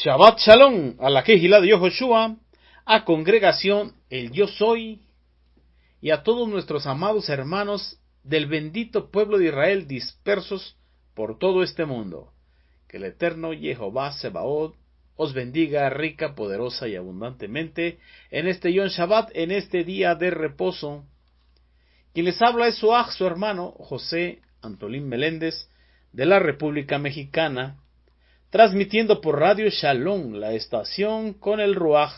Shabbat Shalom a la Kehilá de Yehoshua, a Congregación El Yo Soy y a todos nuestros amados hermanos del bendito pueblo de Israel dispersos por todo este mundo. Que el eterno Jehová Sebaot os bendiga rica, poderosa y abundantemente en este Yom Shabbat, en este día de reposo. Quien les habla es su hermano José Antolín Meléndez de la República Mexicana, transmitiendo por Radio Shalom, la estación con el Ruaj.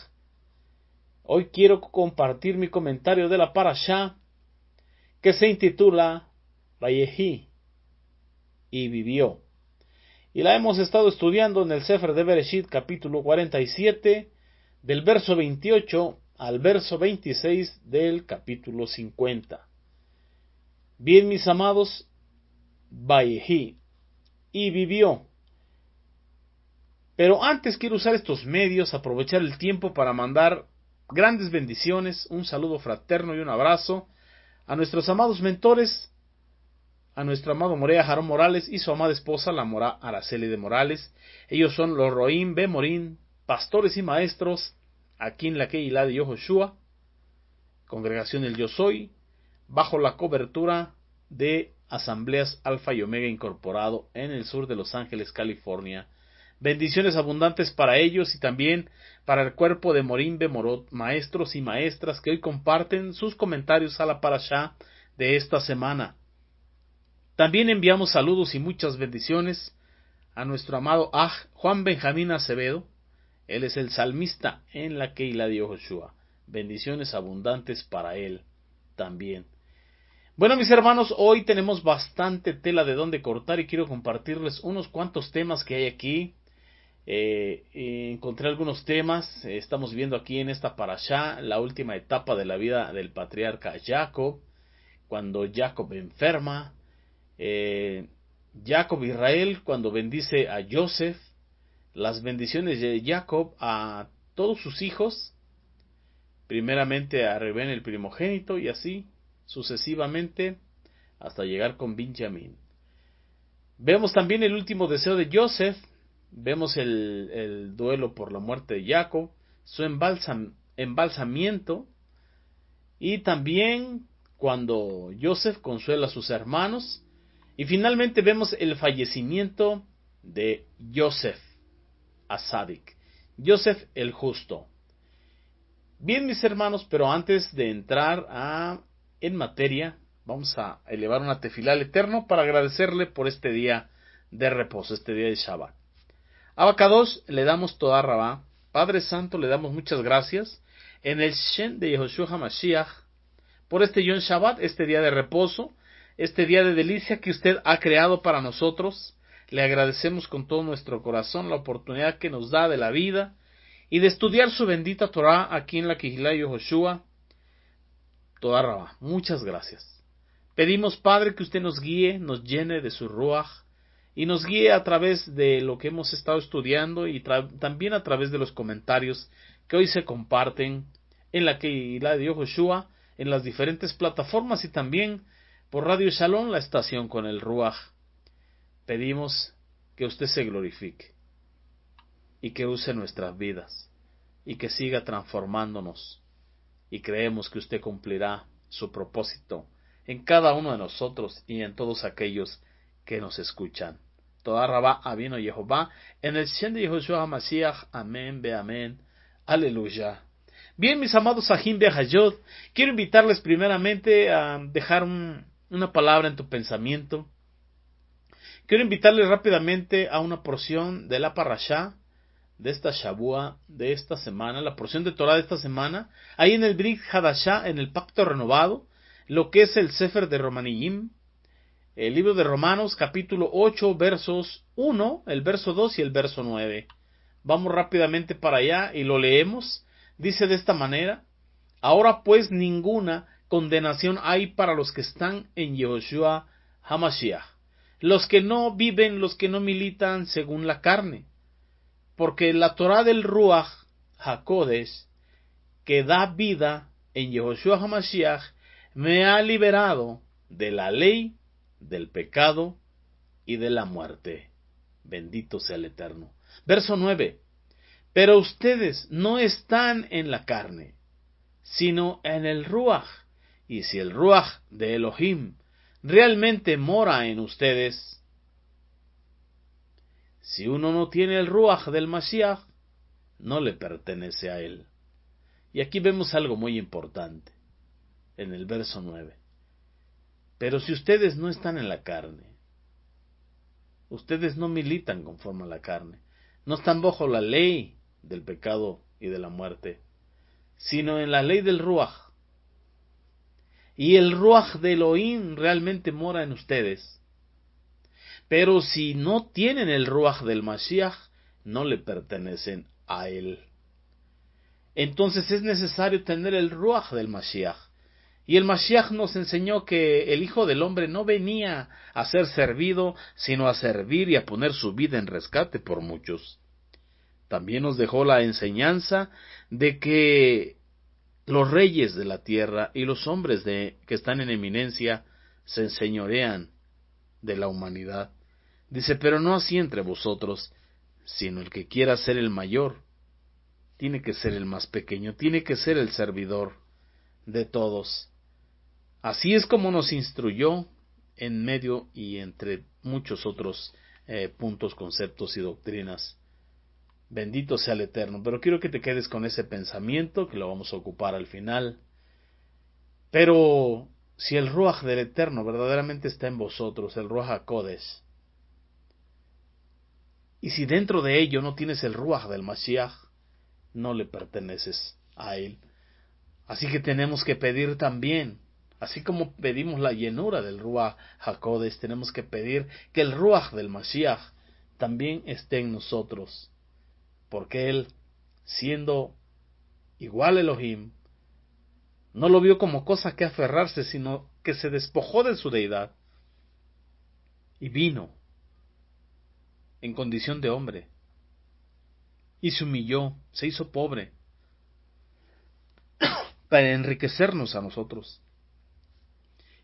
Hoy quiero compartir mi comentario de la Parashá, que se intitula Vayehi, y vivió. Y la hemos estado estudiando en el Sefer de Bereshit, capítulo 47, del verso 28 al verso 26 del capítulo 50. Bien, mis amados, Vayehi, y vivió. Pero antes quiero usar estos medios, aprovechar el tiempo para mandar grandes bendiciones, un saludo fraterno y un abrazo a nuestros amados mentores, a nuestro amado Morea Jarón Morales y su amada esposa, la Mora Araceli de Morales. Ellos son los Roim Bemorín, pastores y maestros, aquí en la Kehilá de Yehoshua, Congregación El Yo Soy, bajo la cobertura de Asambleas Alfa y Omega Incorporado en el sur de Los Ángeles, California. Bendiciones abundantes para ellos y también para el cuerpo de Morim Bemorot, maestros y maestras que hoy comparten sus comentarios a la Parashá de esta semana. También enviamos saludos y muchas bendiciones a nuestro amado Juan Benjamín Acevedo. Él es el salmista en la Kehilá de Yehoshua. Bendiciones abundantes para él también. Bueno, mis hermanos, hoy tenemos bastante tela de dónde cortar y quiero compartirles unos cuantos temas que hay aquí. Encontré algunos temas. Estamos viendo aquí en esta parashá la última etapa de la vida del patriarca Jacob, cuando Jacob enferma. Jacob Israel cuando bendice a Joseph, las bendiciones de Jacob a todos sus hijos, primeramente a Reuben el primogénito y así sucesivamente hasta llegar con Benjamín. Vemos también el último deseo de Joseph. Vemos el duelo por la muerte de Jacob, su embalsamiento, y también cuando Joseph consuela a sus hermanos, y finalmente vemos el fallecimiento de Joseph Asadik, Joseph el justo. Bien, mis hermanos, pero antes de entrar en materia, vamos a elevar una tefilá al Eterno para agradecerle por este día de reposo, este día de Shabbat. Abacados, le damos toda Rabá. Padre Santo, le damos muchas gracias en el Shen de Yehoshua HaMashiach por este Yom Shabbat, este día de reposo, este día de delicia que usted ha creado para nosotros. Le agradecemos con todo nuestro corazón la oportunidad que nos da de la vida y de estudiar su bendita Torah aquí en la Kehilá de Yehoshua. Toda Rabá, muchas gracias. Pedimos, Padre, que usted nos guíe, nos llene de su Ruach, y nos guíe a través de lo que hemos estado estudiando y también a través de los comentarios que hoy se comparten en la Kehilá de Yehoshua, en las diferentes plataformas y también por Radio Shalom, la estación con el Ruaj. Pedimos que usted se glorifique y que use nuestras vidas y que siga transformándonos, y creemos que usted cumplirá su propósito en cada uno de nosotros y en todos aquellos que nos escuchan. Toda Rabá Avino Yehová, en el Shen de Yehoshua HaMashiach, amén, be amén, aleluya. Bien, mis amados Sahim Behayot, quiero invitarles primeramente a dejar una palabra en tu pensamiento. Quiero invitarles rápidamente a una porción de la Parashá de esta Shabua, de esta semana, la porción de Torah de esta semana, ahí en el Brit Hadashah, en el Pacto Renovado, lo que es el Sefer de Romaniyim, el libro de Romanos, capítulo 8, versos 1, el verso 2 y el verso 9. Vamos rápidamente para allá y lo leemos. Dice de esta manera: ahora pues ninguna condenación hay para los que están en Yehoshua HaMashiach, los que no viven, los que no militan según la carne, porque la Torah del Ruach HaKodesh, que da vida en Yehoshua HaMashiach, me ha liberado de la ley, del pecado y de la muerte. Bendito sea el Eterno. Verso 9. Pero ustedes no están en la carne, sino en el Ruaj. Y si el Ruaj de Elohim realmente mora en ustedes, si uno no tiene el Ruaj del Mashiach, no le pertenece a él. Y aquí vemos algo muy importante, en el verso 9. Pero si ustedes no están en la carne, ustedes no militan conforme a la carne, no están bajo la ley del pecado y de la muerte, sino en la ley del Ruaj. Y el Ruaj de Elohim realmente mora en ustedes. Pero si no tienen el Ruaj del Mashiach, no le pertenecen a él. Entonces es necesario tener el Ruaj del Mashiach. Y el Mashiach nos enseñó que el Hijo del Hombre no venía a ser servido, sino a servir y a poner su vida en rescate por muchos. También nos dejó la enseñanza de que los reyes de la tierra y los hombres que están en eminencia se enseñorean de la humanidad. Dice, pero no así entre vosotros, sino el que quiera ser el mayor, tiene que ser el más pequeño, tiene que ser el servidor de todos. Así es como nos instruyó en medio y entre muchos otros puntos, conceptos y doctrinas. Bendito sea el Eterno. Pero quiero que te quedes con ese pensamiento, que lo vamos a ocupar al final. Pero si el Ruaj del Eterno verdaderamente está en vosotros, el Ruaj HaKodesh, y si dentro de ello no tienes el Ruaj del Mashiach, no le perteneces a él. Así que tenemos que pedir también, así como pedimos la llenura del Ruaj HaKodesh, tenemos que pedir que el Ruaj del Mashiach también esté en nosotros. Porque él, siendo igual a Elohim, no lo vio como cosa que aferrarse, sino que se despojó de su deidad y vino en condición de hombre y se humilló, se hizo pobre para enriquecernos a nosotros,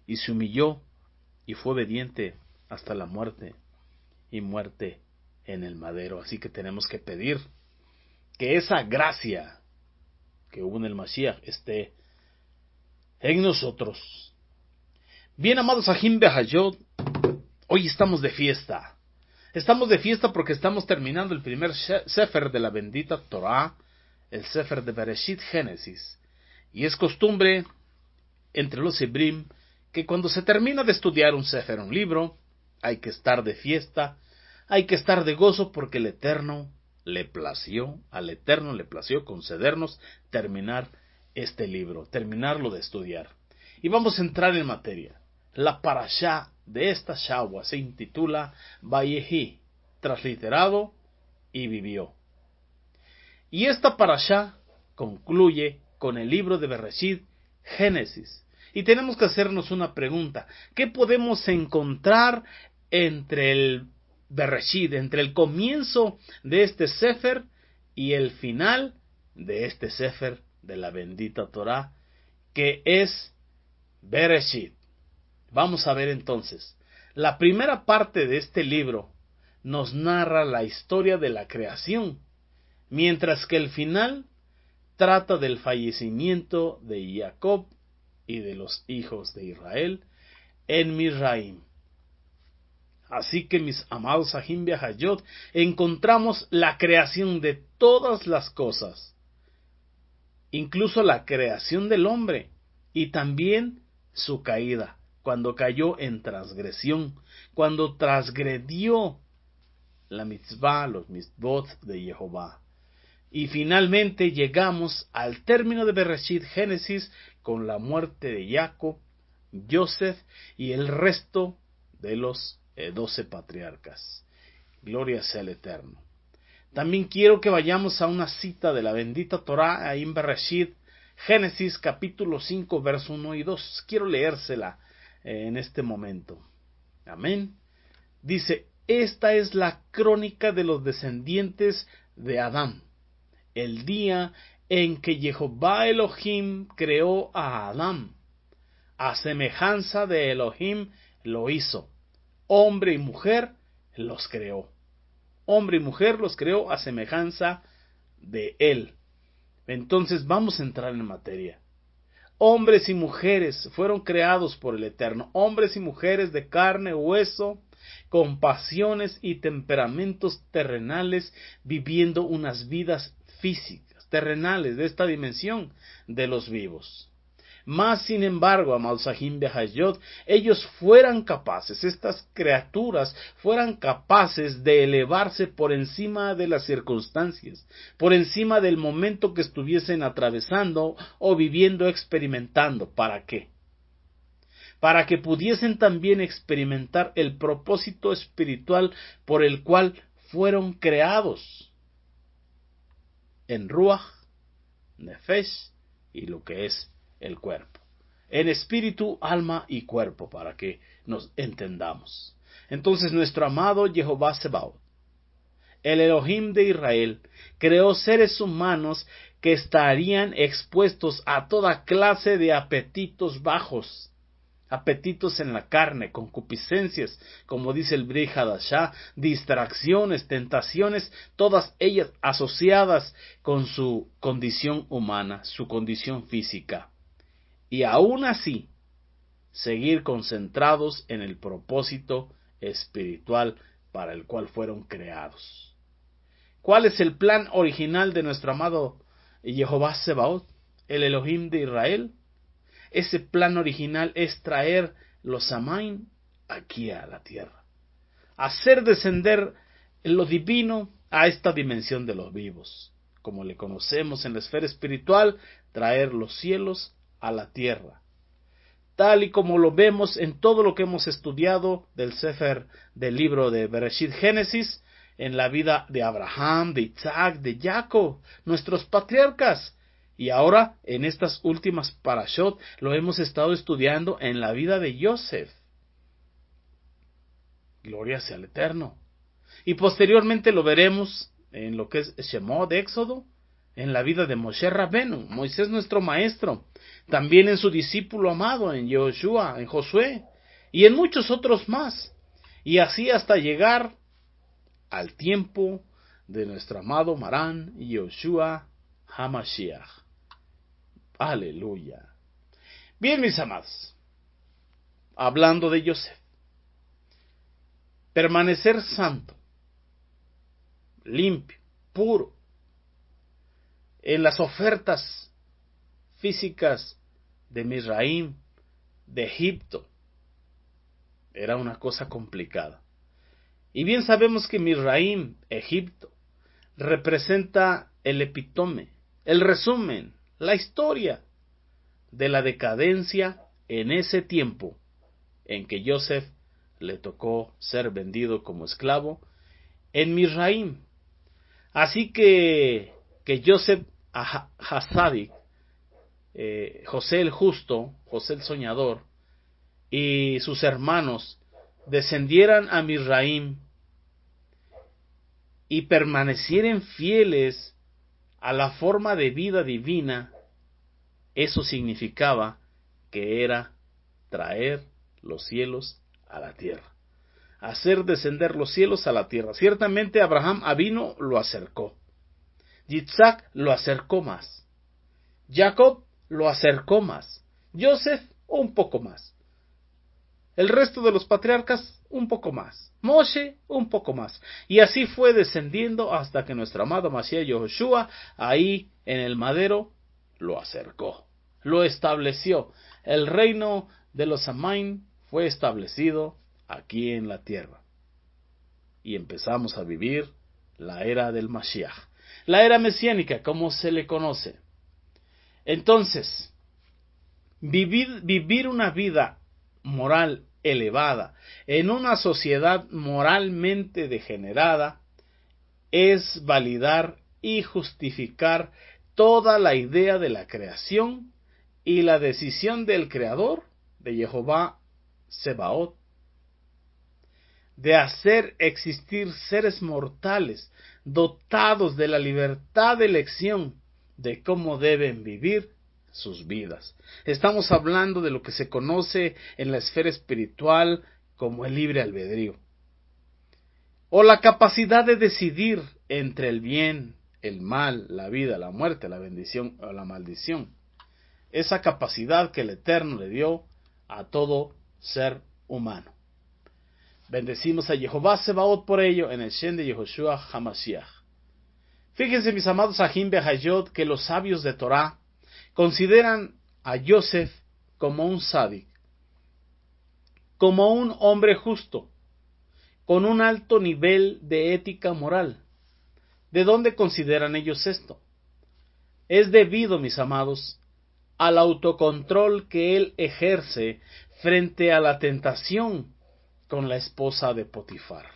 y se humilló y fue obediente hasta la muerte, y muerte en el madero. Así que tenemos que pedir que esa gracia que hubo en el Mashiach esté en nosotros. Bien, amados Ajim Behayot, hoy estamos de fiesta. Estamos de fiesta porque estamos terminando el primer Sefer de la bendita Torah, el Sefer de Bereshit Génesis. Y es costumbre entre los Hebrim que cuando se termina de estudiar un Sefer, un libro, hay que estar de fiesta, hay que estar de gozo porque al Eterno le plació concedernos terminar este libro, terminarlo de estudiar. Y vamos a entrar en materia. La parashá de esta Shawwa se intitula Vayehi, transliterado, y vivió. Y esta parashá concluye con el libro de Bereshit, Génesis. Y tenemos que hacernos una pregunta. ¿Qué podemos encontrar entre el Bereshit, entre el comienzo de este Sefer y el final de este Sefer de la bendita Torah, que es Bereshit? Vamos a ver entonces. La primera parte de este libro nos narra la historia de la creación, mientras que el final trata del fallecimiento de Jacob y de los hijos de Israel en Mizraim. Así que, mis amados Ajim Behayot, encontramos la creación de todas las cosas, incluso la creación del hombre, y también su caída, cuando cayó en transgresión, cuando transgredió la mitzvah, los mitzvot de Jehová. Y finalmente llegamos al término de Bereshit Génesis con la muerte de Jacob, Joseph y el resto de los 12 patriarcas. Gloria sea al Eterno. También quiero que vayamos a una cita de la bendita Torah, ahí en Bereshit Génesis capítulo 5, verso 1 y 2. Quiero leérsela en este momento. Amén. Dice, esta es la crónica de los descendientes de Adán, el día en que Jehová Elohim creó a Adán. A semejanza de Elohim lo hizo. Hombre y mujer los creó. Hombre y mujer los creó a semejanza de Él. Entonces vamos a entrar en materia. Hombres y mujeres fueron creados por el Eterno, hombres y mujeres de carne, hueso, con pasiones y temperamentos terrenales, viviendo unas vidas físicas, terrenales, de esta dimensión de los vivos. Mas, sin embargo, amados Sahim Behayot, ellos fueran capaces, estas criaturas fueran capaces de elevarse por encima de las circunstancias, por encima del momento que estuviesen atravesando o viviendo, experimentando. ¿Para qué? Para que pudiesen también experimentar el propósito espiritual por el cual fueron creados en Ruach, Nefesh y lo que es el cuerpo, en espíritu, alma y cuerpo, para que nos entendamos. Entonces nuestro amado Jehová Sebaot, el Elohim de Israel, creó seres humanos que estarían expuestos a toda clase de apetitos bajos, apetitos en la carne, concupiscencias, como dice el Brit Hadashah, distracciones, tentaciones, todas ellas asociadas con su condición humana, su condición física. Y aún así, seguir concentrados en el propósito espiritual para el cual fueron creados. ¿Cuál es el plan original de nuestro amado Jehová Sebaot, el Elohim de Israel? Ese plan original es traer los Samaim aquí a la tierra, hacer descender lo divino a esta dimensión de los vivos, como le conocemos en la esfera espiritual, traer los cielos a la tierra, tal y como lo vemos en todo lo que hemos estudiado del Sefer, del libro de Bereshit Génesis, en la vida de Abraham, de Isaac, de Jacob, nuestros patriarcas. Y ahora, en estas últimas parashot, lo hemos estado estudiando en la vida de Yosef. Gloria sea al Eterno. Y posteriormente lo veremos en lo que es Shemot, de Éxodo, en la vida de Moshe Rabenu, Moisés nuestro maestro, también en su discípulo amado, en Yoshua, en Josué, y en muchos otros más. Y así hasta llegar al tiempo de nuestro amado Marán Yoshua HaMashiach. Aleluya. Bien, mis amados, hablando de Yosef, permanecer santo, limpio, puro, en las ofertas físicas de Misraim, de Egipto, era una cosa complicada. Y bien sabemos que Misraim, Egipto, representa el epítome, el resumen, la historia de la decadencia en ese tiempo en que Yosef le tocó ser vendido como esclavo en Misraim. Así que Yosef Hasadik, José el justo, José el soñador, y sus hermanos descendieran a Misraim y permanecieran fieles a la forma de vida divina, eso significaba que era traer los cielos a la tierra, hacer descender los cielos a la tierra. Ciertamente Abraham Avino lo acercó, Yitzhak lo acercó más, Jacob lo acercó más, Yosef un poco más, el resto de los patriarcas un poco más, Moshe un poco más, y así fue descendiendo hasta que nuestro amado Mashiach Yoshua ahí en el madero lo acercó, lo estableció. El reino de los Samaim fue establecido aquí en la tierra y empezamos a vivir la era del Mashiach, la era mesiánica como se le conoce. Entonces, vivir una vida moral elevada en una sociedad moralmente degenerada es validar y justificar toda la idea de la creación y la decisión del Creador, de Jehová Sebaot, de hacer existir seres mortales dotados de la libertad de elección de cómo deben vivir sus vidas. Estamos hablando de lo que se conoce en la esfera espiritual como el libre albedrío, o la capacidad de decidir entre el bien, el mal, la vida, la muerte, la bendición o la maldición. Esa capacidad que el Eterno le dio a todo ser humano. Bendecimos a Jehová Sebaot por ello en el Shem de Yehoshua HaMashiach. Fíjense, mis amados Ahim Behayot, que los sabios de Torah consideran a Yosef como un sádic, como un hombre justo, con un alto nivel de ética moral. ¿De dónde consideran ellos esto? Es debido, mis amados, al autocontrol que él ejerce frente a la tentación con la esposa de Potifar,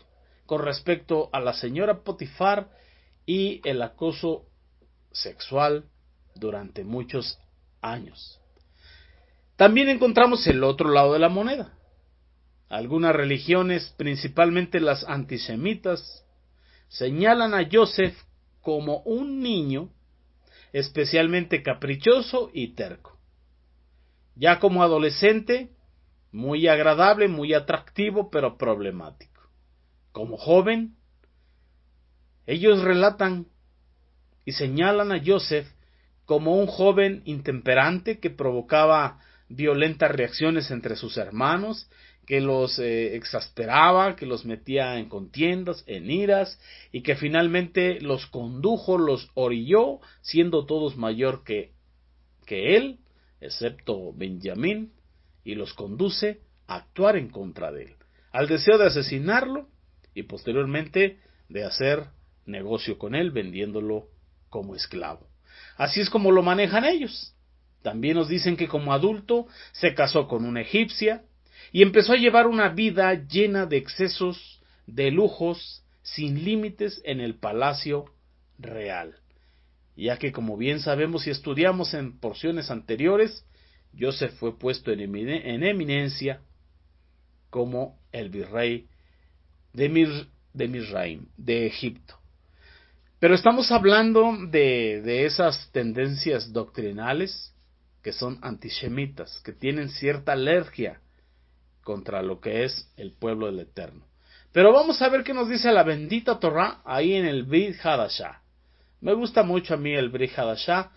con respecto a la señora Potifar y el acoso sexual durante muchos años. También encontramos el otro lado de la moneda. Algunas religiones, principalmente las antisemitas, señalan a Yosef como un niño especialmente caprichoso y terco. Ya como adolescente, muy agradable, muy atractivo, pero problemático. Como joven, ellos relatan y señalan a Yosef como un joven intemperante que provocaba violentas reacciones entre sus hermanos, que los exasperaba, que los metía en contiendas, en iras, y que finalmente los condujo, los orilló, siendo todos mayor que él, excepto Benjamín, y los conduce a actuar en contra de él, al deseo de asesinarlo y posteriormente de hacer negocio con él, vendiéndolo como esclavo. Así es como lo manejan ellos. También nos dicen que como adulto se casó con una egipcia y empezó a llevar una vida llena de excesos, de lujos, sin límites en el palacio real. Ya que, como bien sabemos y estudiamos en porciones anteriores, Yosef fue puesto en eminencia como el virrey de Misraim, de Egipto. Pero estamos hablando de esas tendencias doctrinales que son antisemitas, que tienen cierta alergia contra lo que es el pueblo del Eterno. Pero vamos a ver qué nos dice la bendita Torah ahí en el Brit Hadashah. Me gusta mucho a mí el Brit Hadashah,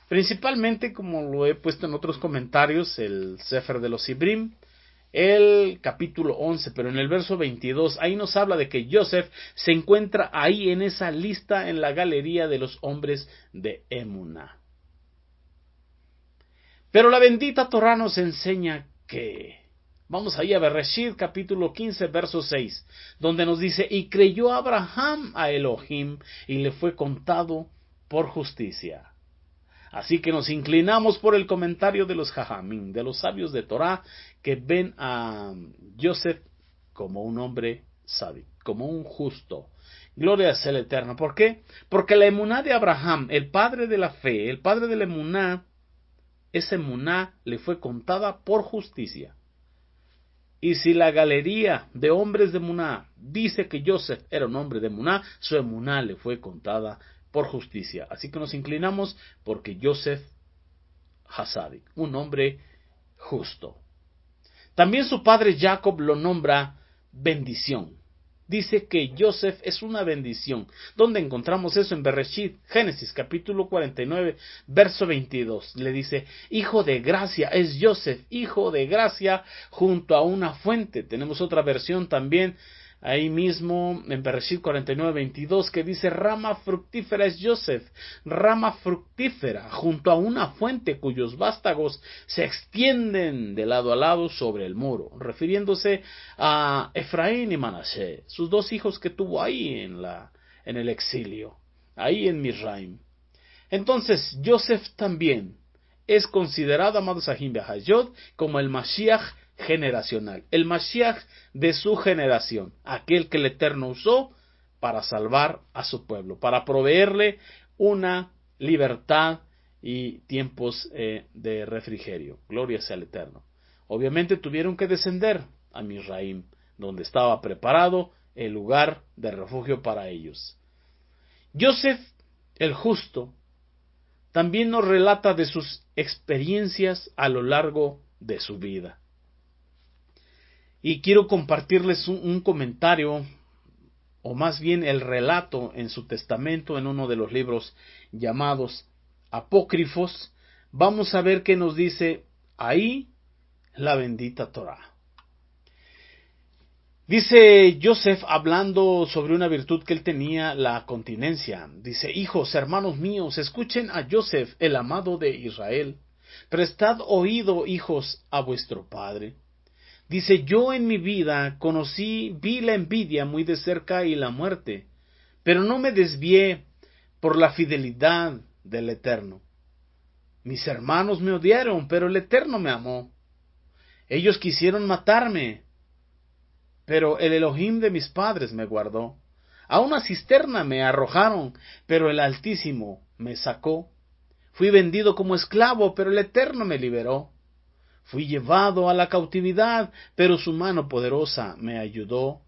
principalmente, como lo he puesto en otros comentarios, el Sefer de los Ibrim, el capítulo 11, pero en el verso 22, ahí nos habla de que Yosef se encuentra ahí en esa lista en la galería de los hombres de Emuná. Pero la bendita Torah nos enseña que, vamos ahí a Bereshit, capítulo 15, verso 6, donde nos dice, y creyó Abraham a Elohim, y le fue contado por justicia. Así que nos inclinamos por el comentario de los Jajamín, de los sabios de Torah, que ven a Yosef como un hombre sabio, como un justo. Gloria sea el Eterno. ¿Por qué? Porque la emuná de Abraham, el padre de la fe, el padre de la emuná, esa emuná le fue contada por justicia. Y si la galería de hombres de emuná dice que Yosef era un hombre de emuná, su emuná le fue contada por justicia. Así que nos inclinamos porque Yosef Hasadik, un hombre justo. También su padre Jacob lo nombra bendición. Dice que Yosef es una bendición. ¿Dónde encontramos eso? En Bereshit, Génesis, capítulo 49, verso 22. Le dice, hijo de gracia, es Yosef, hijo de gracia, junto a una fuente. Tenemos otra versión también, ahí mismo en Bereshit 49, 22, que dice, rama fructífera es Yosef, rama fructífera, junto a una fuente cuyos vástagos se extienden de lado a lado sobre el muro, refiriéndose a Efraín y Manasé, sus dos hijos que tuvo ahí en el exilio, ahí en Misraim. Entonces, Yosef también es considerado, amados Ahim Behayot, como el Mashiach generacional, el Mashiach de su generación, aquel que el Eterno usó para salvar a su pueblo, para proveerle una libertad y tiempos de refrigerio. Gloria sea al Eterno. Obviamente tuvieron que descender a Misraim, donde estaba preparado el lugar de refugio para ellos. Yosef, el justo, también nos relata de sus experiencias a lo largo de su vida. Y quiero compartirles un comentario o más bien el relato en su testamento, en uno de los libros llamados apócrifos, vamos a ver qué nos dice ahí la bendita Torá. Dice Joseph, hablando sobre una virtud que él tenía, la continencia. Dice: hijos, hermanos míos, escuchen a Joseph, el amado de Israel. Prestad oído, hijos, a vuestro padre. Dice: yo en mi vida vi la envidia muy de cerca y la muerte, pero no me desvié por la fidelidad del Eterno. Mis hermanos me odiaron, pero el Eterno me amó. Ellos quisieron matarme, pero el Elohim de mis padres me guardó. A una cisterna me arrojaron, pero el Altísimo me sacó. Fui vendido como esclavo, pero el Eterno me liberó. Fui llevado a la cautividad, pero su mano poderosa me ayudó.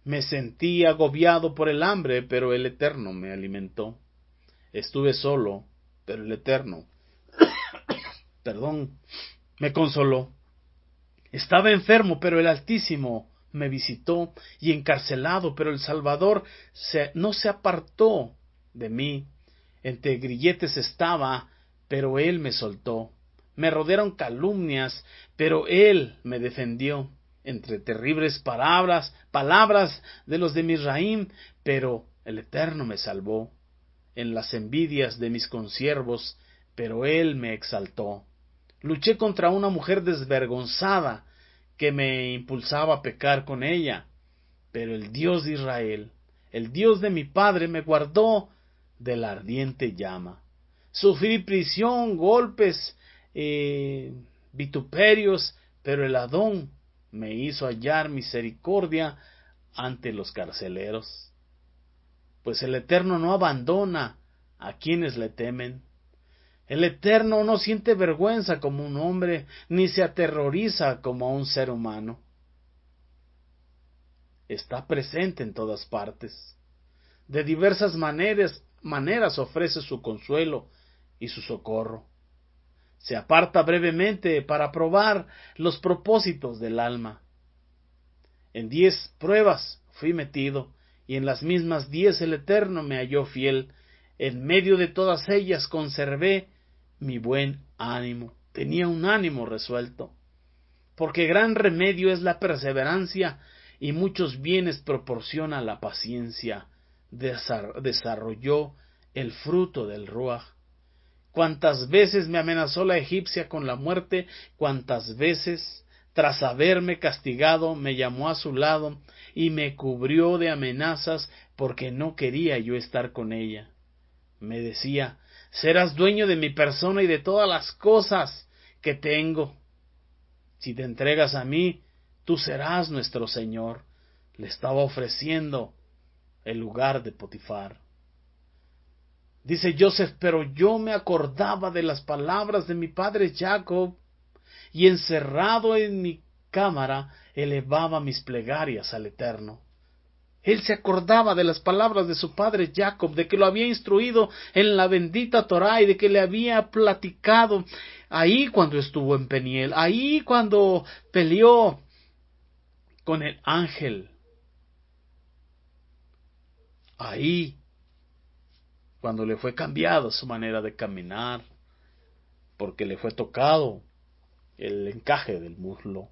Me sentí agobiado por el hambre, pero el Eterno me alimentó. Estuve solo, pero el Eterno, me consoló. Estaba enfermo, pero el Altísimo me visitó, y encarcelado, pero el Salvador no se apartó de mí. Entre grilletes estaba, pero Él me soltó. Me rodearon calumnias, pero Él me defendió. Entre terribles palabras de los de Misraim, pero el Eterno me salvó. En las envidias de mis consiervos, pero Él me exaltó. Luché contra una mujer desvergonzada que me impulsaba a pecar con ella, pero el Dios de Israel, el Dios de mi padre, me guardó de la ardiente llama. Sufrí prisión, golpes, vituperios, pero el Adón me hizo hallar misericordia ante los carceleros. Pues el Eterno no abandona a quienes le temen. El Eterno no siente vergüenza como un hombre, ni se aterroriza como a un ser humano. Está presente en todas partes. De diversas maneras ofrece su consuelo y su socorro. Se aparta brevemente para probar los propósitos del alma. En 10 pruebas fui metido, y en las mismas 10 el Eterno me halló fiel. En medio de todas ellas conservé mi buen ánimo. Tenía un ánimo resuelto, porque gran remedio es la perseverancia, y muchos bienes proporciona la paciencia. Desarrolló el fruto del Ruach. Cuántas veces me amenazó la egipcia con la muerte, cuántas veces, tras haberme castigado, me llamó a su lado y me cubrió de amenazas, porque no quería yo estar con ella. Me decía: serás dueño de mi persona y de todas las cosas que tengo. Si te entregas a mí, tú serás nuestro Señor. Le estaba ofreciendo el lugar de Potifar. Dice Joseph: pero yo me acordaba de las palabras de mi padre Jacob, y encerrado en mi cámara elevaba mis plegarias al Eterno. Él se acordaba de las palabras de su padre Jacob, de que lo había instruido en la bendita Torá y de que le había platicado ahí cuando estuvo en Peniel, ahí cuando peleó con el ángel, ahí cuando le fue cambiado su manera de caminar, porque le fue tocado el encaje del muslo.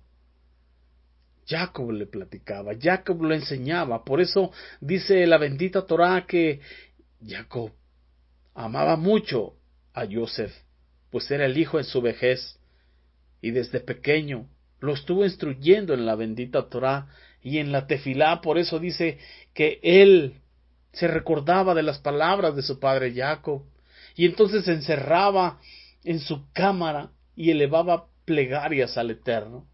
Jacob le platicaba, Jacob lo enseñaba. Por eso dice la bendita Torá que Jacob amaba mucho a Joseph, pues era el hijo en su vejez, y desde pequeño lo estuvo instruyendo en la bendita Torá y en la tefilá. Por eso dice que él se recordaba de las palabras de su padre Jacob, y entonces se encerraba en su cámara y elevaba plegarias al Eterno.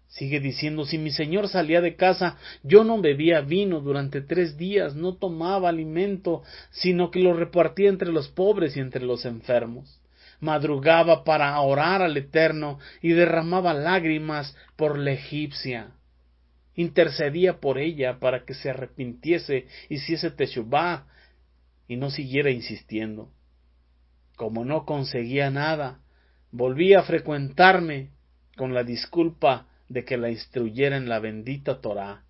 Sigue diciendo: si mi señor salía de casa, yo no bebía vino durante 3 días, no tomaba alimento, sino que lo repartía entre los pobres y entre los enfermos. Madrugaba para orar al Eterno y derramaba lágrimas por la egipcia. Intercedía por ella para que se arrepintiese, hiciese teshuvá y no siguiera insistiendo. Como no conseguía nada, volvía a frecuentarme con la disculpa de que la instruyera en la bendita Torá.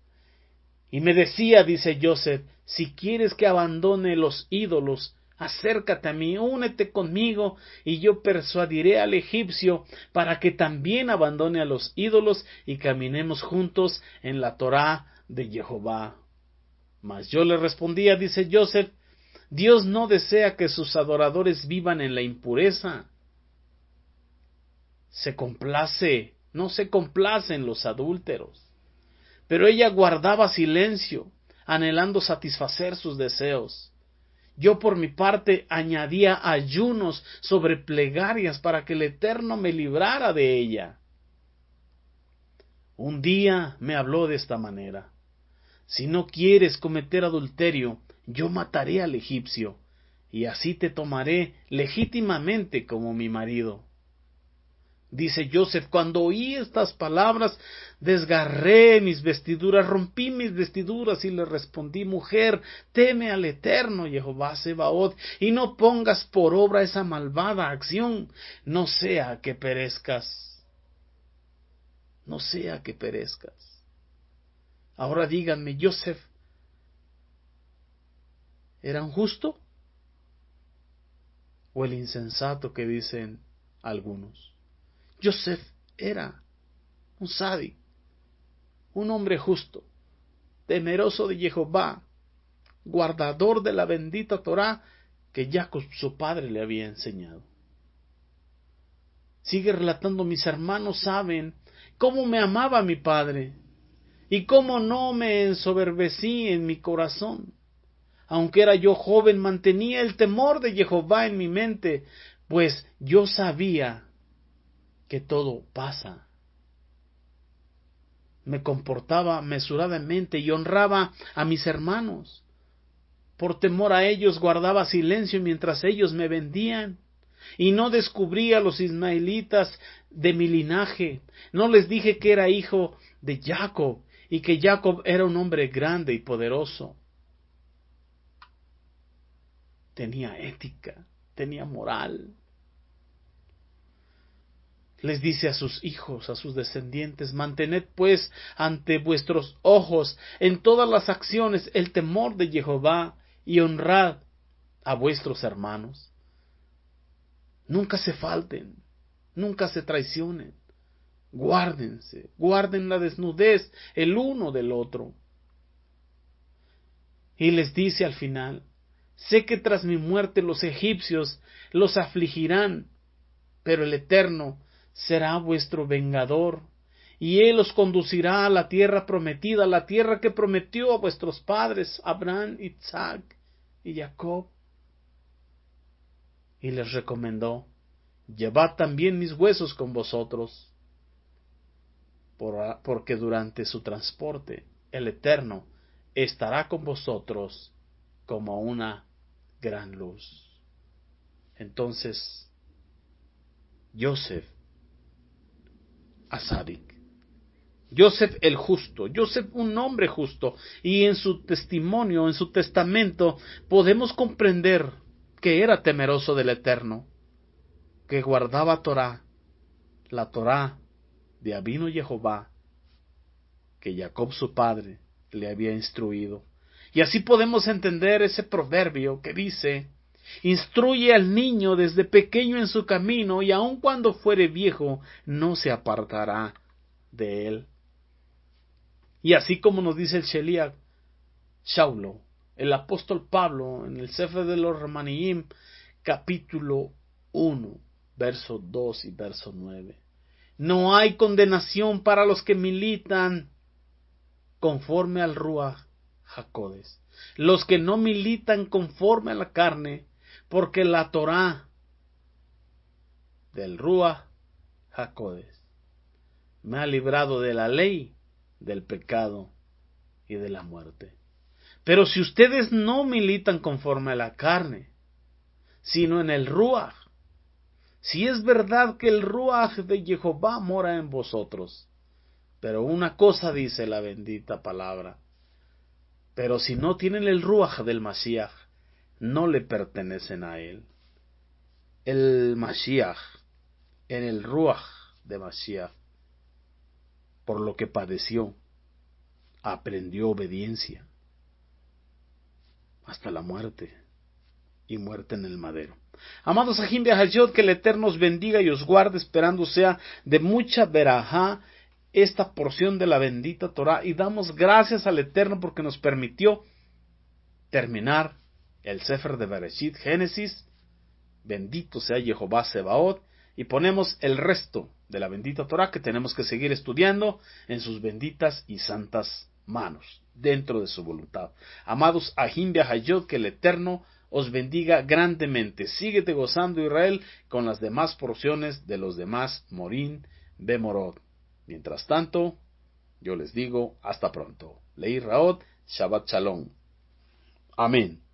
Y me decía, dice Joseph, si quieres que abandone los ídolos, acércate a mí, únete conmigo, y yo persuadiré al egipcio para que también abandone a los ídolos y caminemos juntos en la Torá de Jehová. Mas yo le respondía, dice Joseph, Dios no desea que sus adoradores vivan en la impureza. No se complace en los adúlteros. Pero ella guardaba silencio, anhelando satisfacer sus deseos. Yo por mi parte añadía ayunos sobre plegarias para que el Eterno me librara de ella. Un día me habló de esta manera: si no quieres cometer adulterio, yo mataré al egipcio, y así te tomaré legítimamente como mi marido. Dice Joseph, cuando oí estas palabras, desgarré mis vestiduras, rompí mis vestiduras y le respondí, mujer, teme al Eterno Jehová Sebaot, y no pongas por obra esa malvada acción, no sea que perezcas. No sea que perezcas. Ahora díganme, Joseph, ¿era un justo o el insensato que dicen algunos? Joseph era un sádico, un hombre justo, temeroso de Jehová, guardador de la bendita Torá que Jacob su padre le había enseñado. Sigue relatando, mis hermanos saben cómo me amaba mi padre y cómo no me ensoberbecí en mi corazón. Aunque era yo joven, mantenía el temor de Jehová en mi mente, pues yo sabía que todo pasa. Me comportaba mesuradamente y honraba a mis hermanos. Por temor a ellos guardaba silencio mientras ellos me vendían. Y no descubrí a los ismaelitas de mi linaje. No les dije que era hijo de Jacob y que Jacob era un hombre grande y poderoso. Tenía ética, tenía moral. Les dice a sus hijos, a sus descendientes, mantened pues ante vuestros ojos en todas las acciones el temor de Jehová y honrad a vuestros hermanos. Nunca se falten, nunca se traicionen. Guárdense, guarden la desnudez el uno del otro. Y les dice al final, sé que tras mi muerte los egipcios los afligirán, pero el Eterno será vuestro vengador, y él os conducirá a la tierra prometida, la tierra que prometió a vuestros padres, Abraham, Isaac y Jacob. Y les recomendó, llevad también mis huesos con vosotros, porque durante su transporte el Eterno estará con vosotros como una gran luz. Entonces, Joseph Asadik, Joseph el justo, Joseph un hombre justo, y en su testimonio, en su testamento, podemos comprender que era temeroso del Eterno, que guardaba Torá, la Torá de Abino Jehová, que Jacob su padre le había instruido. Y así podemos entender ese proverbio que dice, instruye al niño desde pequeño en su camino, y aun cuando fuere viejo, no se apartará de él. Y así como nos dice el Sheliach Shaulo, el apóstol Pablo, en el Sefer de los Romanim, capítulo 1, verso 2 y verso 9. No hay condenación para los que militan conforme al Ruach HaKodesh, los que no militan conforme a la carne, porque la Torá del Ruach HaKodesh me ha librado de la ley, del pecado y de la muerte. Pero si ustedes no militan conforme a la carne, sino en el Ruach, si es verdad que el Ruach de Jehová mora en vosotros, pero una cosa dice la bendita palabra, pero si no tienen el Ruach del Mashiach, no le pertenecen a él. El Mashiach, en el Ruach de Mashiach, por lo que padeció, aprendió obediencia hasta la muerte y muerte en el madero. Amados Ajim Behayot, que el Eterno os bendiga y os guarde, esperando sea de mucha verajá esta porción de la bendita Torah, y damos gracias al Eterno porque nos permitió terminar el Sefer de Bereshit, Génesis. Bendito sea Jehová Sebaot, y ponemos el resto de la bendita Torah que tenemos que seguir estudiando en sus benditas y santas manos, dentro de su voluntad. Amados Ajim Behayot, que el Eterno os bendiga grandemente. Síguete gozando, Israel, con las demás porciones de los demás Morín Bemorot. Mientras tanto, yo les digo hasta pronto. Leí Raot, Shabbat Shalom. Amén.